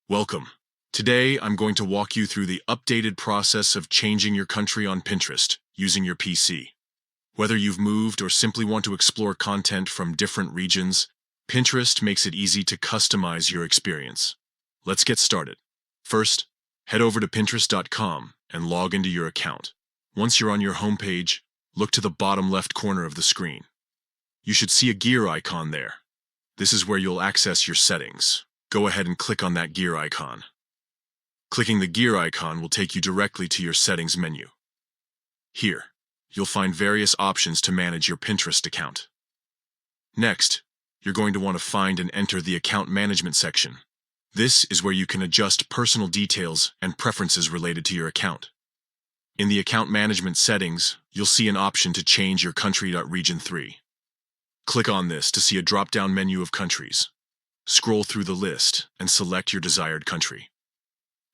Welcome. Today, I'm going to walk you through the updated process of changing your country on Pinterest using your PC. Whether you've moved or simply want to explore content from different regions, Pinterest makes it easy to customize your experience. Let's get started. First, head over to Pinterest.com and log into your account. Once you're on your homepage, look to the bottom left corner of the screen. You should see a gear icon there. This is where you'll access your settings. Go ahead and click on that gear icon. Clicking the gear icon will take you directly to your settings menu. Here, you'll find various options to manage your Pinterest account. Next, you're going to want to find and enter the account management section. This is where you can adjust personal details and preferences related to your account. In the account management settings, you'll see an option to change your country.region 3. Click on this to see a drop-down menu of countries. Scroll through the list and select your desired country.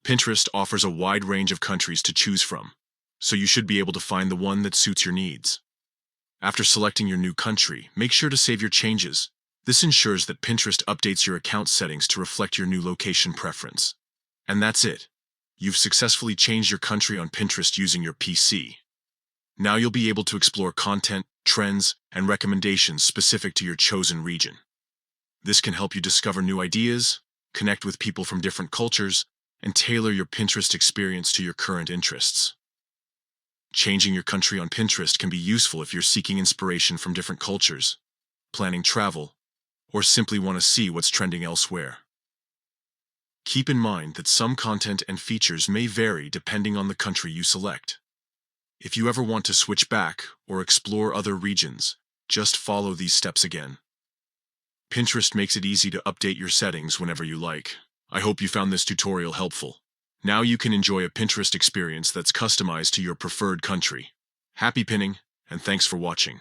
Pinterest offers a wide range of countries to choose from, so you should be able to find the one that suits your needs. After selecting your new country, make sure to save your changes. This ensures that Pinterest updates your account settings to reflect your new location preference. And that's it. You've successfully changed your country on Pinterest using your PC. Now you'll be able to explore content, trends, and recommendations specific to your chosen region. This can help you discover new ideas, connect with people from different cultures, and tailor your Pinterest experience to your current interests. Changing your country on Pinterest can be useful if you're seeking inspiration from different cultures, planning travel, or simply want to see what's trending elsewhere. Keep in mind that some content and features may vary depending on the country you select. If you ever want to switch back or explore other regions, just follow these steps again. Pinterest makes it easy to update your settings whenever you like. I hope you found this tutorial helpful. Now you can enjoy a Pinterest experience that's customized to your preferred country. Happy pinning, and thanks for watching.